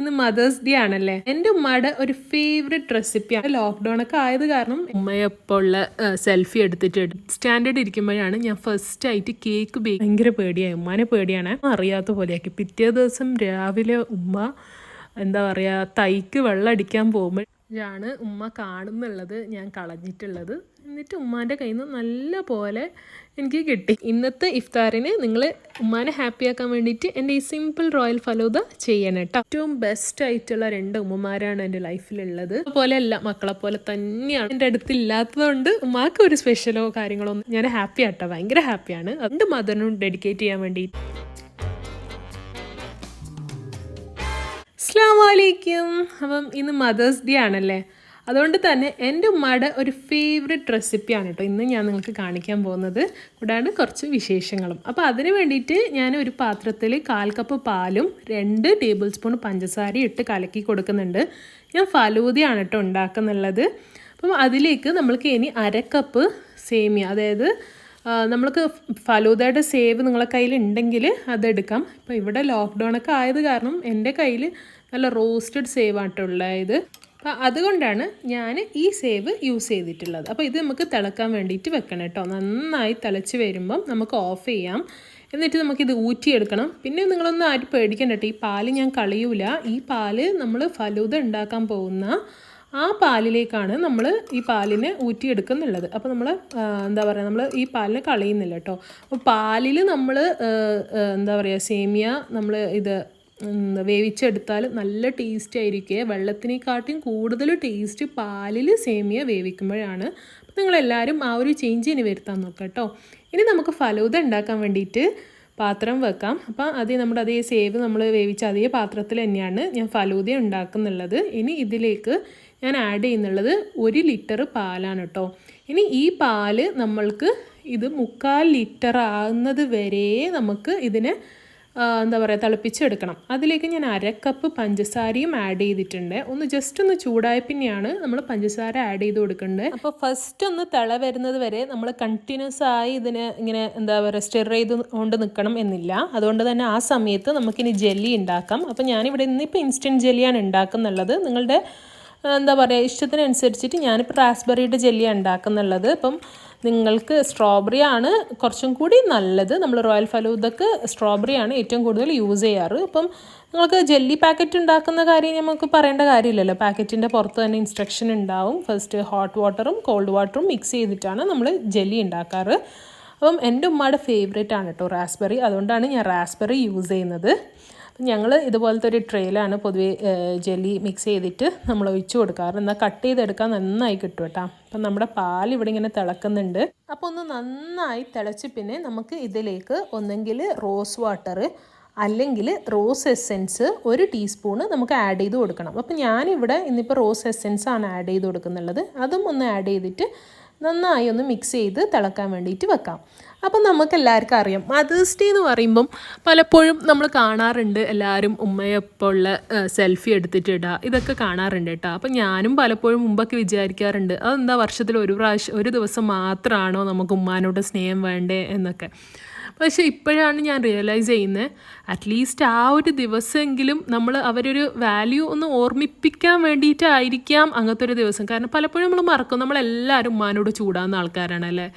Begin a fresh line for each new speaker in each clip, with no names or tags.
ഇന്ന് mothers day ആണല്ലേ. എൻ്റെ ഉമ്മയുടെ ഒരു ഫേവറേറ്റ് റെസിപ്പിയാണ്. ലോക്ക്ഡൗൺ ഒക്കെ ആയത് കാരണം ഉമ്മയപ്പോൾ ഉള്ള സെൽഫി എടുത്തിട്ട് സ്റ്റാൻഡേർഡ് ഇരിക്കുമ്പോഴാണ് ഞാൻ ഫസ്റ്റ് ആയിട്ട് കേക്ക് ഭയങ്കര പേടിയായി. ഉമ്മാനെ പേടിയാണ്, അറിയാത്ത പോലെയാക്കി. പിറ്റേ ദിവസം രാവിലെ ഉമ്മ എന്താ പറയുക, തൈക്ക് വെള്ളം അടിക്കാൻ പോകുമ്പോഴാണ് ഉമ്മ കാണുന്നുള്ളത് ഞാൻ കളഞ്ഞിട്ടുള്ളത്. എന്നിട്ട് ഉമ്മാൻ്റെ കയ്യിൽ നിന്ന് നല്ല പോലെ എനിക്ക് കിട്ടി. ഇന്നത്തെ ഇഫ്താറിന് നിങ്ങൾ ഉമ്മാനെ ഹാപ്പിയാക്കാൻ വേണ്ടിയിട്ട് എൻ്റെ ഈ സിമ്പിൾ റോയൽ ഫലൂദ ചെയ്യണം കേട്ടോ. ഏറ്റവും ബെസ്റ്റ് ആയിട്ടുള്ള 2 ഉമ്മമാരാണ് എൻ്റെ ലൈഫിലുള്ളത്. അതുപോലെ അല്ല, മക്കളെ പോലെ തന്നെയാണ്. എൻ്റെ അടുത്തില്ലാത്തതുകൊണ്ട് ഉമ്മാക്ക് ഒരു സ്പെഷ്യലോ കാര്യങ്ങളോ ഒന്നും. ഞാൻ ഹാപ്പി ആട്ടോ, ഭയങ്കര ഹാപ്പിയാണ്. 2 മദറിനും ഡെഡിക്കേറ്റ് ചെയ്യാൻ വേണ്ടിയിട്ട്. അസ്സലാമു അലൈക്കും. അപ്പം ഇന്ന് മദേഴ്സ് ഡേ ആണല്ലേ. അതുകൊണ്ട് തന്നെ എൻ്റെ ഉമ്മയുടെ ഒരു ഫേവറേറ്റ് റെസിപ്പിയാണ് കേട്ടോ ഇന്ന് ഞാൻ നിങ്ങൾക്ക് കാണിക്കാൻ പോകുന്നത്. കൂടാണ്ട് കുറച്ച് വിശേഷങ്ങളും. അപ്പോൾ അതിന് വേണ്ടിയിട്ട് ഞാൻ ഒരു പാത്രത്തിൽ 1/4 കപ്പ് പാലും 2 ടേബിൾ സ്പൂൺ പഞ്ചസാരയും ഇട്ട് കലക്കി കൊടുക്കുന്നുണ്ട്. ഞാൻ ഫലൂദയാണ് കേട്ടോ ഉണ്ടാക്കുന്നുള്ളത്. അപ്പം അതിലേക്ക് നമ്മൾക്ക് ഇനി 1/2 കപ്പ് സേമിയ, അതായത് നമ്മൾക്ക് ഫലൂദയുടെ സേവ് നിങ്ങളെ കയ്യിൽ ഉണ്ടെങ്കിൽ അതെടുക്കാം. ഇപ്പോൾ ഇവിടെ ലോക്ക്ഡൗൺ ഒക്കെ ആയത് കാരണം എൻ്റെ കയ്യിൽ നല്ല റോസ്റ്റഡ് സേവായിട്ടുള്ളത്. അപ്പോൾ അതുകൊണ്ടാണ് ഞാൻ ഈ സേവ് യൂസ് ചെയ്തിട്ടുള്ളത്. അപ്പോൾ ഇത് നമുക്ക് തിളക്കാൻ വേണ്ടിയിട്ട് വെക്കണം കേട്ടോ. നന്നായി തിളച്ച് വരുമ്പം നമുക്ക് ഓഫ് ചെയ്യാം. എന്നിട്ട് നമുക്കിത് ഊറ്റിയെടുക്കണം. പിന്നെ നിങ്ങളൊന്നും ആരും പേടിക്കണ്ട കേട്ടോ, ഈ പാല് ഞാൻ കളയൂല. ഈ പാല് നമ്മൾ ഫലൂദ ഉണ്ടാക്കാൻ പോകുന്ന ആ പാലിലേക്കാണ് നമ്മൾ ഈ പാലിനെ ഊറ്റിയെടുക്കുന്നുള്ളത്. അപ്പോൾ നമ്മൾ എന്താ പറയുക, നമ്മൾ ഈ പാലിനെ കളയുന്നില്ല കേട്ടോ. അപ്പോൾ പാലിൽ നമ്മൾ എന്താ പറയുക, സേമിയ നമ്മൾ ഇത് വേവിച്ചെടുത്താൽ നല്ല ടേസ്റ്റ് ആയിരിക്കും. വെള്ളത്തിനെക്കാട്ടും കൂടുതൽ ടേസ്റ്റ് പാലിൽ സേമിയ വേവിക്കുമ്പോഴാണ്. അപ്പോൾ നിങ്ങളെല്ലാവരും ആ ഒരു ചേഞ്ച് ഇനി വരുത്താൻ നോക്കാം കേട്ടോ. ഇനി നമുക്ക് ഫലൂദ ഉണ്ടാക്കാൻ വേണ്ടിയിട്ട് പാത്രം വെക്കാം. അപ്പോൾ നമ്മുടെ അതേ സേവ് നമ്മൾ വേവിച്ച അതേ പാത്രത്തിൽ തന്നെയാണ് ഞാൻ ഫലൂദ ഉണ്ടാക്കുന്നുള്ളത്. ഇനി ഇതിലേക്ക് ഞാൻ ആഡ് ചെയ്യുന്നുള്ളത് 1 ലിറ്റർ പാലാണ് കേട്ടോ. ഇനി ഈ പാല് നമ്മൾക്ക് ഇത് 3/4 ലിറ്റർ ആകുന്നത് വരെ നമുക്ക് ഇതിനെ എന്താ പറയുക, തിളപ്പിച്ചെടുക്കണം. അതിലേക്ക് ഞാൻ 1/2 കപ്പ് പഞ്ചസാരയും ആഡ് ചെയ്തിട്ടുണ്ട്. ജസ്റ്റ് ഒന്ന് ചൂടായ പിന്നെയാണ് നമ്മൾ പഞ്ചസാര ആഡ് ചെയ്ത് കൊടുക്കേണ്ടത്. അപ്പോൾ ഫസ്റ്റ് ഒന്ന് തിള വരുന്നത് വരെ നമ്മൾ കണ്ടിന്യൂസ് ആയി ഇതിനെ ഇങ്ങനെ എന്താ പറയുക സ്റ്റിർ ചെയ്ത് കൊണ്ട് നിൽക്കണം എന്നില്ല. അതുകൊണ്ട് തന്നെ ആ സമയത്ത് നമുക്കിനി ജെല്ലി ഉണ്ടാക്കാം. അപ്പോൾ ഞാനിവിടെ ഇന്നിപ്പോൾ ഇൻസ്റ്റൻറ്റ് ജെല്ലിയാണ് ഉണ്ടാക്കുന്നുള്ളത്. നിങ്ങളുടെ എന്താ പറയുക ഇഷ്ടത്തിനനുസരിച്ചിട്ട് ഞാനിപ്പോൾ റാസ്ബെറിയുടെ ജെല്ലിയാണ് ഉണ്ടാക്കുന്നുള്ളത്. അപ്പം നിങ്ങൾക്ക് സ്ട്രോബെറി ആണ് കുറച്ചും കൂടി നല്ലത്. നമ്മൾ റോയൽ ഫലൂദക്ക് സ്ട്രോബെറി ആണ് ഏറ്റവും കൂടുതൽ യൂസ് ചെയ്യാറ്. അപ്പം നിങ്ങൾക്ക് ജെല്ലി പാക്കറ്റ് ഉണ്ടാക്കുന്ന കാര്യം നമുക്ക് പറയേണ്ട കാര്യമില്ലല്ലോ. പാക്കറ്റിൻ്റെ പുറത്ത് തന്നെ ഇൻസ്ട്രക്ഷൻ ഉണ്ടാവും. ഫസ്റ്റ് ഹോട്ട് വാട്ടറും കോൾഡ് വാട്ടറും മിക്സ് ചെയ്തിട്ടാണ് നമ്മൾ ജെല്ലി ഉണ്ടാക്കാറ്. അപ്പം എൻ്റെ ഉമ്മയുടെ ഫേവറേറ്റ് ആണ് കേട്ടോ റാസ്ബെറി. അതുകൊണ്ടാണ് ഞാൻ റാസ്ബെറി യൂസ് ചെയ്യുന്നത്. ഞങ്ങൾ ഇതുപോലത്തെ ഒരു ട്രെയിലാണ് പൊതുവെ ജെല്ലി മിക്സ് ചെയ്തിട്ട് നമ്മൾ ഒഴിച്ചു കൊടുക്കാറ്. എന്നാൽ കട്ട് ചെയ്തെടുക്കാൻ നന്നായി കിട്ടും കേട്ടോ. അപ്പം നമ്മുടെ പാൽ ഇവിടെ ഇങ്ങനെ തിളക്കുന്നുണ്ട്. അപ്പോൾ ഒന്ന് നന്നായി തിളച്ച് പിന്നെ നമുക്ക് ഇതിലേക്ക് ഒന്നെങ്കിൽ റോസ് വാട്ടർ അല്ലെങ്കിൽ റോസ് എസെൻസ് 1 ടീസ്പൂണ് നമുക്ക് ആഡ് ചെയ്ത് കൊടുക്കണം. അപ്പം ഞാനിവിടെ ഇന്നിപ്പോൾ റോസ് എസെൻസ് ആണ് ആഡ് ചെയ്ത് കൊടുക്കുന്നുള്ളത്. അതും ഒന്ന് ആഡ് ചെയ്തിട്ട് നന്നായി ഒന്ന് മിക്സ് ചെയ്ത് തിളക്കാൻ വേണ്ടിയിട്ട് വെക്കാം. അപ്പം നമുക്കെല്ലാവർക്കും അറിയാം, മദേഴ്സ് ഡേ എന്ന് പറയുമ്പം പലപ്പോഴും നമ്മൾ കാണാറുണ്ട് എല്ലാവരും ഉമ്മയൊപ്പം ഉള്ള സെൽഫി എടുത്തിട്ട് ഇടുക, ഇതൊക്കെ കാണാറുണ്ട് കേട്ടോ. അപ്പം ഞാനും പലപ്പോഴും മുമ്പൊക്കെ വിചാരിക്കാറുണ്ട്, അതെന്താ വർഷത്തിൽ ഒരു ദിവസം മാത്രമാണോ നമുക്ക് ഉമ്മാനോട് സ്നേഹം വേണ്ടേ എന്നൊക്കെ. പക്ഷേ ഇപ്പോഴാണ് ഞാൻ റിയലൈസ് ചെയ്യുന്നത്, അറ്റ്ലീസ്റ്റ് ആ ഒരു ദിവസമെങ്കിലും നമ്മൾ അവരൊരു വാല്യൂ ഒന്ന് ഓർമ്മിപ്പിക്കാൻ വേണ്ടിയിട്ടായിരിക്കാം അങ്ങനത്തെ ഒരു ദിവസം. കാരണം പലപ്പോഴും നമ്മൾ മറക്കും, നമ്മളെല്ലാവരും ഉമ്മാനോട് ചൂടാകുന്ന ആൾക്കാരാണല്ലേ.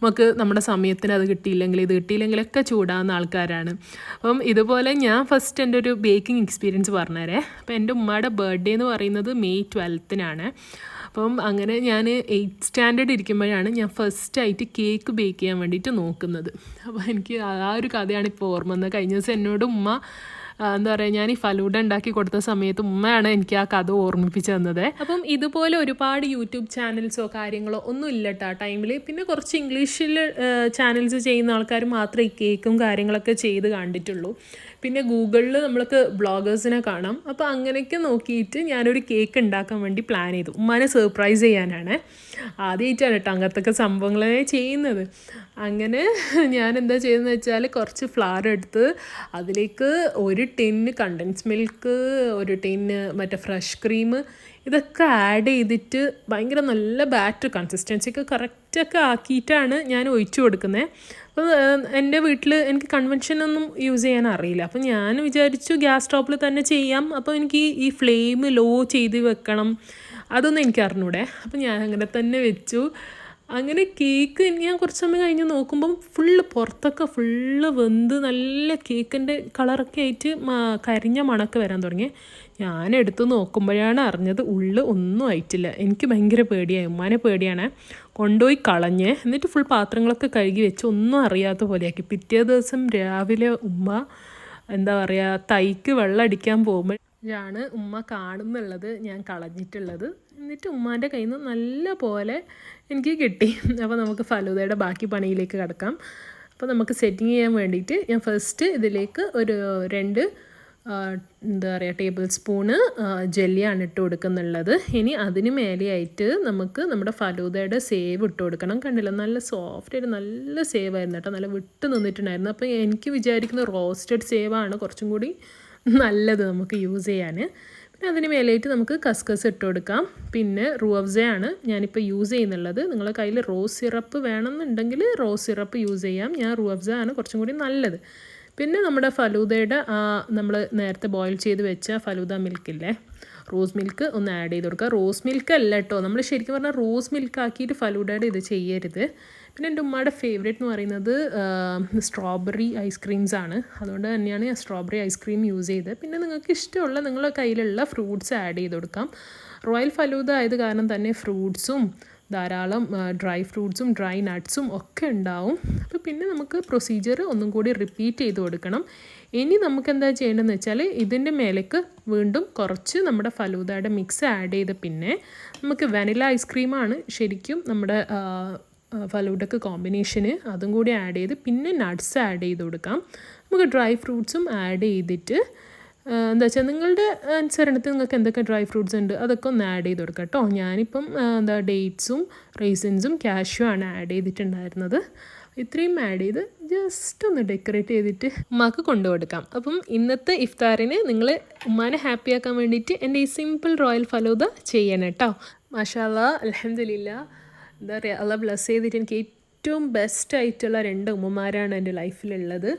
നമുക്ക് നമ്മുടെ സമയത്തിന് അത് കിട്ടിയില്ലെങ്കിലൊക്കെ ചൂടാകുന്ന ആൾക്കാരാണ്. അപ്പം ഇതുപോലെ ഞാൻ ഫസ്റ്റ് എൻ്റെ ഒരു ബേക്കിംഗ് എക്സ്പീരിയൻസ് പറഞ്ഞുതരേ. അപ്പോൾ എൻ്റെ ഉമ്മയുടെ ബർത്ത്ഡേ എന്ന് പറയുന്നത് മെയ് 12-നാണ്. അപ്പം അങ്ങനെ ഞാൻ 8th സ്റ്റാൻഡേർഡ് ഇരിക്കുമ്പോഴാണ് ഞാൻ ഫസ്റ്റായിട്ട് കേക്ക് ബേക്ക് ചെയ്യാൻ വേണ്ടിയിട്ട് നോക്കുന്നത്. അപ്പോൾ എനിക്ക് ആ ഒരു കഥയാണ് ഇപ്പോൾ ഓർമ്മ വന്നത്. കഴിഞ്ഞ ദിവസം എന്നോട് ഉമ്മ എന്താ പറയുക, ഞാൻ ഈ ഫലൂഡ ഉണ്ടാക്കി കൊടുത്ത സമയത്ത് ഉമ്മയാണ് എനിക്ക് ആ കഥ ഓർമ്മിപ്പിച്ച് തന്നത്. അപ്പം ഇതുപോലെ ഒരുപാട് യൂട്യൂബ് ചാനൽസോ കാര്യങ്ങളോ ഒന്നും ഇല്ല കേട്ടോ ആ ടൈമിൽ. പിന്നെ കുറച്ച് ഇംഗ്ലീഷിൽ ചാനൽസ് ചെയ്യുന്ന ആൾക്കാർ മാത്രമേ ഈ കേക്കും കാര്യങ്ങളൊക്കെ ചെയ്ത് കണ്ടിട്ടുള്ളൂ. പിന്നെ ഗൂഗിളിൽ നമ്മൾക്ക് ബ്ലോഗേഴ്സിനെ കാണാം. അപ്പോൾ അങ്ങനെയൊക്കെ നോക്കിയിട്ട് ഞാനൊരു കേക്ക് ഉണ്ടാക്കാൻ വേണ്ടി പ്ലാൻ ചെയ്തു. ഉമ്മാനെ സർപ്രൈസ് ചെയ്യാനാണ്. ആദ്യമായിട്ടാണ് കേട്ടോ അങ്ങനത്തൊക്കെ സംഭവങ്ങളെ ചെയ്യുന്നത്. അങ്ങനെ ഞാൻ എന്താ ചെയ്തതെന്ന് വെച്ചാൽ കുറച്ച് ഫ്ലവർ എടുത്ത് അതിലേക്ക് ഒരു ടിന്ന് കണ്ടൻസ് മിൽക്ക്, ഒരു ടിന്ന് മറ്റേ ഫ്രഷ് ക്രീം, ഇതൊക്കെ ആഡ് ചെയ്തിട്ട് ഭയങ്കര നല്ല ബാറ്റർ കൺസിസ്റ്റൻസിയൊക്കെ കറക്റ്റൊക്കെ ആക്കിയിട്ടാണ് ഞാൻ ഒഴിച്ചു കൊടുക്കുന്നത്. അപ്പോൾ എൻ്റെ വീട്ടിൽ എനിക്ക് കൺവെൻഷനൊന്നും യൂസ് ചെയ്യാൻ അറിയില്ല. അപ്പോൾ ഞാൻ വിചാരിച്ചു ഗ്യാസ് സ്റ്റോപ്പിൽ തന്നെ ചെയ്യാം. അപ്പോൾ എനിക്ക് ഈ ഫ്ലെയിം ലോ ചെയ്ത് വെക്കണം, അതൊന്നും എനിക്ക് അറിഞ്ഞൂടെ. അപ്പോൾ ഞാൻ അങ്ങനെ തന്നെ വെച്ചു. അങ്ങനെ കേക്ക് ഞാൻ കുറച്ച് സമയം കഴിഞ്ഞ് നോക്കുമ്പം പുറത്തൊക്കെ വെന്ത് നല്ല കേക്കിൻ്റെ കളറൊക്കെ ആയിട്ട് കരിഞ്ഞ മണമൊക്കെ വരാൻ തുടങ്ങി. ഞാൻ എടുത്ത് നോക്കുമ്പോഴാണ് അറിഞ്ഞത് ഉള്ളിൽ ഒന്നും ആയിട്ടില്ല. എനിക്ക് ഭയങ്കര പേടിയായി, ഉമ്മാനെ പേടിയാണ്. കൊണ്ടുപോയി കളഞ്ഞ് എന്നിട്ട് ഫുൾ പാത്രങ്ങളൊക്കെ കഴുകി വെച്ച് ഒന്നും അറിയാത്ത പോലെയാക്കി. പിറ്റേ ദിവസം രാവിലെ ഉമ്മ എന്താ പറയുക, തൈക്ക് വെള്ളം അടിക്കാൻ പോകുമ്പോഴാണ് ഉമ്മ കാണുന്നുള്ളത് ഞാൻ കളഞ്ഞിട്ടുള്ളത്. എന്നിട്ട് ഉമ്മാൻ്റെ കയ്യിൽ നിന്ന് നല്ല പോലെ എനിക്ക് കിട്ടി. അപ്പോൾ നമുക്ക് ഫലൂദയുടെ ബാക്കി പണിയിലേക്ക് കിടക്കാം. അപ്പോൾ നമുക്ക് സെറ്റിങ് ചെയ്യാൻ വേണ്ടിയിട്ട് ഞാൻ ഫസ്റ്റ് ഇതിലേക്ക് ഒരു 2 എന്താ പറയുക ടേബിൾ സ്പൂണ് ജെല്ലിയാണ് ഇട്ട് കൊടുക്കുന്നുള്ളത്. ഇനി അതിന് മേലെയായിട്ട് നമുക്ക് നമ്മുടെ ഫലൂദയുടെ സേവ് ഇട്ട് കൊടുക്കണം. കണ്ടില്ല, നല്ല സോഫ്റ്റായിട്ട് നല്ല സേവ് ആയിരുന്നു കേട്ടോ, നല്ല വിട്ട് നിന്നിട്ടുണ്ടായിരുന്നു. അപ്പോൾ എനിക്ക് വിചാരിക്കുന്ന റോസ്റ്റഡ് സേവാണ് കുറച്ചും കൂടി നല്ലത് നമുക്ക് യൂസ് ചെയ്യാൻ. പിന്നെ അതിന് മേലായിട്ട് നമുക്ക് കസ്കസ് ഇട്ട് കൊടുക്കാം. പിന്നെ റൂഹ് അഫ്സയാണ് ഞാനിപ്പോൾ യൂസ് ചെയ്യുന്നുള്ളത്. നിങ്ങളുടെ കയ്യിൽ റോസ് സിറപ്പ് വേണമെന്നുണ്ടെങ്കിൽ റോസ് സിറപ്പ് യൂസ് ചെയ്യാം. ഞാൻ റൂഹ് അഫ്സ ആണ് കുറച്ചും കൂടി നല്ലത്. പിന്നെ നമ്മുടെ ഫലൂദയുടെ നമ്മൾ നേരത്തെ ബോയിൽ ചെയ്ത് വെച്ച ഫലൂദ മിൽക്കില്ലേ, റോസ് മിൽക്ക് ഒന്ന് ആഡ് ചെയ്ത് കൊടുക്കുക. റോസ് മിൽക്ക് അല്ല കേട്ടോ, നമ്മൾ ശരിക്കും പറഞ്ഞാൽ റോസ് മിൽക്ക് ആക്കിയിട്ട് ഫലൂദയുടെ ഇത് ചെയ്യരുത്. പിന്നെ എൻ്റെ ഉമ്മയുടെ ഫേവറേറ്റ് എന്ന് പറയുന്നത് സ്ട്രോബെറി ഐസ്ക്രീംസ് ആണ്. അതുകൊണ്ട് തന്നെയാണ് ഞാൻ സ്ട്രോബെറി ഐസ്ക്രീം യൂസ് ചെയ്തത്. പിന്നെ നിങ്ങൾക്ക് ഇഷ്ടമുള്ള നിങ്ങളുടെ കയ്യിലുള്ള ഫ്രൂട്ട്സ് ആഡ് ചെയ്ത് കൊടുക്കാം. റോയൽ ഫലൂദ ആയത് കാരണം തന്നെ ഫ്രൂട്ട്സും ധാരാളം ഡ്രൈ ഫ്രൂട്ട്സും ഡ്രൈ നട്ട്സും ഒക്കെ ഉണ്ടാവും. അപ്പോൾ പിന്നെ നമുക്ക് പ്രൊസീജിയർ ഒന്നും കൂടി റിപ്പീറ്റ് ചെയ്ത് കൊടുക്കണം. ഇനി നമുക്ക് എന്താ ചെയ്യേണ്ടതെന്ന് വെച്ചാൽ ഇതിൻ്റെ മേലേക്ക് വീണ്ടും കുറച്ച് നമ്മുടെ ഫലൂദയുടെ മിക്സ് ആഡ് ചെയ്ത് പിന്നെ നമുക്ക് വാനില ഐസ്ക്രീമാണ് ശരിക്കും നമ്മുടെ ഫലൂദക്ക് കോമ്പിനേഷന്, അതും കൂടി ആഡ് ചെയ്ത് പിന്നെ നട്ട്സ് ആഡ് ചെയ്ത് കൊടുക്കാം. നമുക്ക് ഡ്രൈ ഫ്രൂട്ട്സും ആഡ് ചെയ്തിട്ട് എന്താ വെച്ചാൽ നിങ്ങളുടെ അനുസരണത്തിൽ നിങ്ങൾക്ക് എന്തൊക്കെ ഡ്രൈ ഫ്രൂട്ട്സ് ഉണ്ട് അതൊക്കെ ഒന്ന് ആഡ് ചെയ്ത് കൊടുക്കാം കേട്ടോ. ഞാനിപ്പം ഡേറ്റ്സും റൈസിൻസും കാഷ്യൂ ആണ് ആഡ് ചെയ്തിട്ടുണ്ടായിരുന്നത്. ഇത്രയും ആഡ് ചെയ്ത് ജസ്റ്റ് ഒന്ന് ഡെക്കറേറ്റ് ചെയ്തിട്ട് ഉമ്മാക്ക് കൊണ്ടുകൊടുക്കാം. അപ്പം ഇന്നത്തെ ഇഫ്താറിന് നിങ്ങൾ ഉമ്മാനെ ഹാപ്പി ആക്കാൻ വേണ്ടിയിട്ട് എൻ്റെ ഈ സിമ്പിൾ റോയൽ ഫലൂദ ചെയ്യണം കേട്ടോ. മാഷാ അല്ലാഹ്, അൽഹംദുലില്ലാ. എന്താ പറയുക, അള്ളാഹ് ബ്ലെസ് ചെയ്തിട്ട് എനിക്ക് ഏറ്റവും ബെസ്റ്റായിട്ടുള്ള 2 ഉമ്മമാരാണ് എൻ്റെ ലൈഫിലുള്ളത്.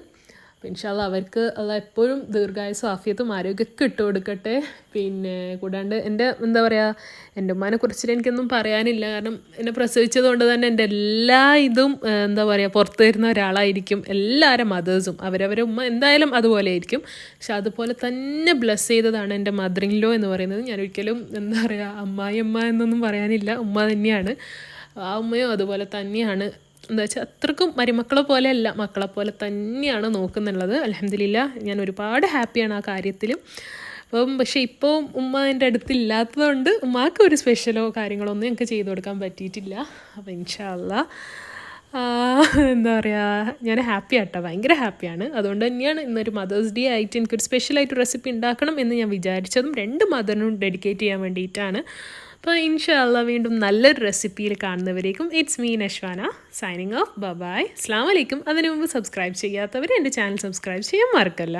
അപ്പോൾ ഇൻഷാ അല്ലാഹ് അവർക്ക് അള്ളാഹ് എപ്പോഴും ദീർഘായുസ്സും ആഫിയത്തും ആരോഗ്യമൊക്കെ ഇട്ട് കൊടുക്കട്ടെ. പിന്നെ കൂടാണ്ട് എൻ്റെ എന്താ പറയുക, എൻ്റെ ഉമ്മാനെ കുറിച്ചിട്ട് എനിക്കൊന്നും പറയാനില്ല. കാരണം എന്നെ പ്രസവിച്ചത് കൊണ്ട് തന്നെ എൻ്റെ എല്ലാ ഇതും എന്താ പറയുക പുറത്ത് വരുന്ന ഒരാളായിരിക്കും. എല്ലാവരും മദേഴ്സും അവരവരെ ഉമ്മ എന്തായാലും അതുപോലെ ആയിരിക്കും. പക്ഷെ അതുപോലെ തന്നെ ബ്ലെസ് ചെയ്തതാണ് എൻ്റെ മദർ ഇൻ ലോ എന്ന് പറയുന്നത്. ഞാൻ ഒരിക്കലും എന്താ പറയുക അമ്മ എന്നൊന്നും പറയാനില്ല, ഉമ്മ തന്നെയാണ്. ആ ഉമ്മയും അതുപോലെ തന്നെയാണ്. എന്താ വെച്ചാൽ അത്രക്കും മരുമക്കളെ പോലെ അല്ല, മക്കളെ പോലെ തന്നെയാണ് നോക്കുന്നുള്ളത്. അൽഹംദുലില്ലാ, ഞാൻ ഒരുപാട് ഹാപ്പിയാണ് ആ കാര്യത്തിലും. അപ്പം പക്ഷേ ഇപ്പോൾ ഉമ്മ എൻ്റെ അടുത്തില്ലാത്തതുകൊണ്ട് ഉമ്മാക്ക് ഒരു സ്പെഷ്യലോ കാര്യങ്ങളോ ഒന്നും എനിക്ക് ചെയ്ത് കൊടുക്കാൻ പറ്റിയിട്ടില്ല. അപ്പോൾ ഇൻഷാ അല്ലാഹ് എന്താ പറയുക, ഞാൻ ഹാപ്പി ആട്ടോ, ഭയങ്കര ഹാപ്പിയാണ്. അതുകൊണ്ട് തന്നെയാണ് ഇന്നൊരു മദേഴ്സ് ഡേ ആയിട്ട് എനിക്കൊരു സ്പെഷ്യലായിട്ട് റെസിപ്പി ഉണ്ടാക്കണം എന്ന് ഞാൻ വിചാരിച്ചതും 2 മദറിനും ഡെഡിക്കേറ്റ് ചെയ്യാൻ വേണ്ടിയിട്ടാണ്. അപ്പോൾ ഇൻഷാ അല്ലാഹ് വീണ്ടും നല്ലൊരു റെസിപ്പിയിൽ കാണുന്നവരേക്കും it's me Nashwana signing off. Bye. അസ്സലാമു അലൈക്കും. അതിനു മുമ്പ് സബ്സ്ക്രൈബ് ചെയ്യാത്തവർ എൻ്റെ ചാനൽ സബ്സ്ക്രൈബ് ചെയ്യാൻ മറക്കല്ല.